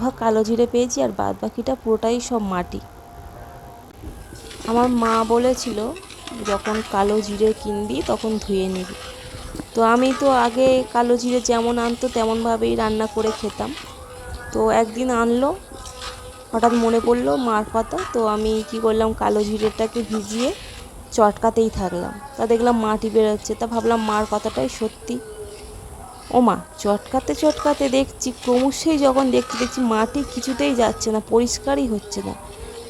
ভাগ কালো জিরে পেয়েছি, আর বাদ বাকিটা পুরোটাই সব মাটি। আমার মা বলেছিল যখন কালো জিরে কিনবি তখন ধুয়ে নিবি। তো আমি তো আগে কালো জিরে যেমন আনতো তেমনভাবেই রান্না করে খেতাম। তো একদিন আনলো, হঠাৎ মনে পড়লো মার কথা, তো আমি কি করলাম, কালো জিরেটাকে ভিজিয়ে চটকাতেই থাকলাম। তা দেখলাম মাটি বেরোচ্ছে, তা ভাবলাম মার কথাটাই সত্যি। ও মা, চটকাতে চটকাতে দেখছি ক্রমশই যখন দেখছি মাটি কিছুতেই যাচ্ছে না, পরিষ্কারই হচ্ছে না।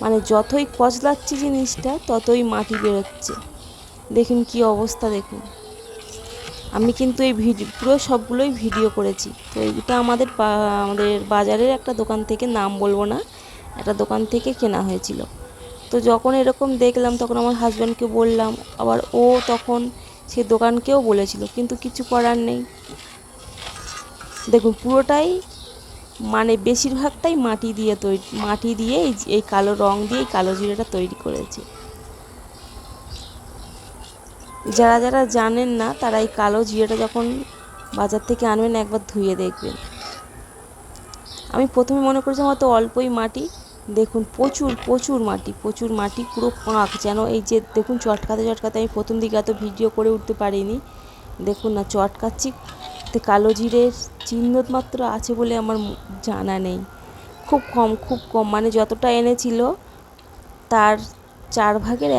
মানে যতই কচলাচ্ছি জিনিসটা ততই মাটি বেরোচ্ছে। দেখুন কি অবস্থা, দেখুন। আমি কিন্তু এই পুরো সবগুলোই ভিডিও করেছি। তো এইটা আমাদের বাজারের একটা দোকান থেকে, নাম বলবো না, একটা দোকান থেকে কেনা হয়েছিল। তো যখন এরকম দেখলাম তখন আমার হাজব্যান্ডকে বললাম, আবার ও তখন সে দোকানকেও বলেছিল, কিন্তু কিছু করার নেই। দেখুন পুরোটাই মানে বেশিরভাগটাই মাটি দিয়ে এই কালো রং দিয়ে এই কালো জিরেটা তৈরি করেছে। যারা যারা জানেন না তারা এই কালো জিরেটা যখন বাজার থেকে আনবেন একবার ধুয়ে দেখবেন। আমি প্রথমে মনে করেছিলাম হয়তো অল্পই মাটি, দেখুন প্রচুর প্রচুর মাটি, প্রচুর মাটি, পুরো পাঁক যেন। এই যে দেখুন চটকাতে চটকাতে আমি প্রথম দিকে এত ভিডিও করে উঠতে পারিনি। দেখুন না চটকাচ্ছি, কালো জিরের চিহ্ন মাত্র আছে বলে আমার জানা নেই। খুব কম, খুব কম, মানে যতটা এনেছিল তার 4 ভাগের